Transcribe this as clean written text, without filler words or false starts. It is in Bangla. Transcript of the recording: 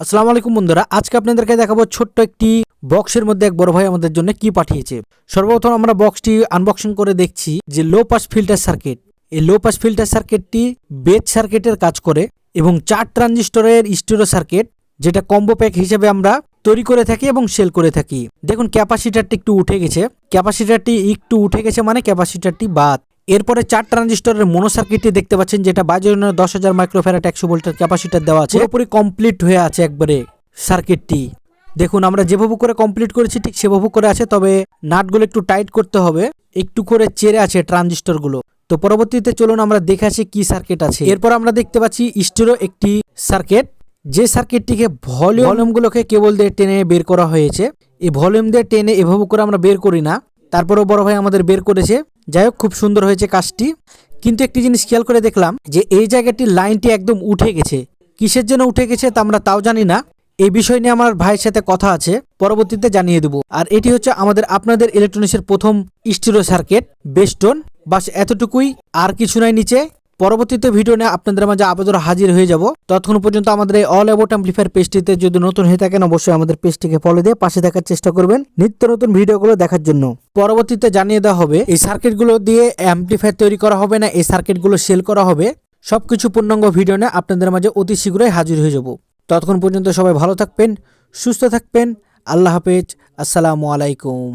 আসসালামু আলাইকুম বন্ধুরা, আজকে আপনাদেরকে দেখাবো ছোট্ট একটি বক্সের মধ্যে এক বড় ভাই আমাদের জন্য কি পাঠিয়েছে। সর্বপ্রথম আমরা বক্সটি আনবক্সিং করে দেখছি যে লো পাস ফিল্টার সার্কিট। এই লো পাস ফিল্টার সার্কিটটি বেজ সার্কিটের কাজ করে এবং 4 ট্রানজিস্টরের স্টিরিও সার্কিট, যেটা কম্বো প্যাক হিসেবে আমরা তৈরি করে থাকি এবং সেল করে থাকি। দেখুন ক্যাপাসিটারটি একটু উঠে গেছে, মানে ক্যাপাসিটারটি বাদ। এরপরে 4 ট্রানজিস্টরের মোনো সার্কিটটি দেখতে পাচ্ছেন, যেটা বাজানো 10,000 মাইক্রোফ্যারাড 100 ভোল্টের ক্যাপাসিটার দেওয়া আছে। পুরোপুরি কমপ্লিট হয়ে আছে একবারে সার্কিটটি। দেখুন আমরা যেভাবে করে কমপ্লিট করেছি ঠিক সেভাবে করে আছে, তবে নাটগুলো একটু টাইট করতে হবে, একটু করে চেড়ে আছে ট্রানজিস্টরগুলো। তো পরবর্তীতে চলুন আমরা দেখে আসি কি সার্কিট আছে। এরপর আমরা দেখতে পাচ্ছি স্টিরিও একটি সার্কিট, যে সার্কিটটিকে ভলিউমগুলোকে কেবল দিয়ে টেনে বের করা হয়েছে। এই ভলিউম দিয়ে টেনে এভাবে করে আমরা বের করি না, তারপরেও বড় ভাই আমাদের বের করেছে। যাই হোক, খুব সুন্দর হয়েছে কাজটি। কিন্তু একটি জিনিস খেয়াল করে দেখলাম যে এই জায়গাটির লাইনটি একদম উঠে গেছে। কিসের জন্য উঠে গেছে তা আমরা তাও জানি না। এই বিষয় নিয়ে আমার ভাইয়ের সাথে কথা আছে, পরবর্তীতে জানিয়ে দেবো। আর এটি হচ্ছে আপনাদের ইলেকট্রনিক্সের প্রথম স্টিরিও সার্কিট বেস্টন। বাস এতটুকুই, আর কিছু নাই নিচে। পরবর্তীতে ভিডিও নিয়ে আপনাদের মাঝে আবারও হাজির হয়ে যাব। ততক্ষণ পর্যন্ত আমাদের এই অল অ্যাবাউট অ্যাম্পলিফায়ার পেজটিতে যদি নতুন হয়ে থাকেন, অবশ্যই আমাদের পেজটিকে ফলো দিয়ে পাশে থাকার চেষ্টা করবেন নিত্য নতুন ভিডিওগুলো দেখার জন্য। পরবর্তীতে জানিয়ে দেওয়া হবে এই সার্কিটগুলো দিয়ে অ্যাম্পলিফায়ার তৈরি করা হবে না, এই সার্কিটগুলো সেল করা হবে। সবকিছু পূর্ণাঙ্গ ভিডিও নিয়ে আপনাদের মাঝে অতি শীঘ্রই হাজির হয়ে যাব। ততক্ষণ পর্যন্ত সবাই ভালো থাকবেন, সুস্থ থাকবেন। আল্লাহ হাফেজ, আসসালামু আলাইকুম।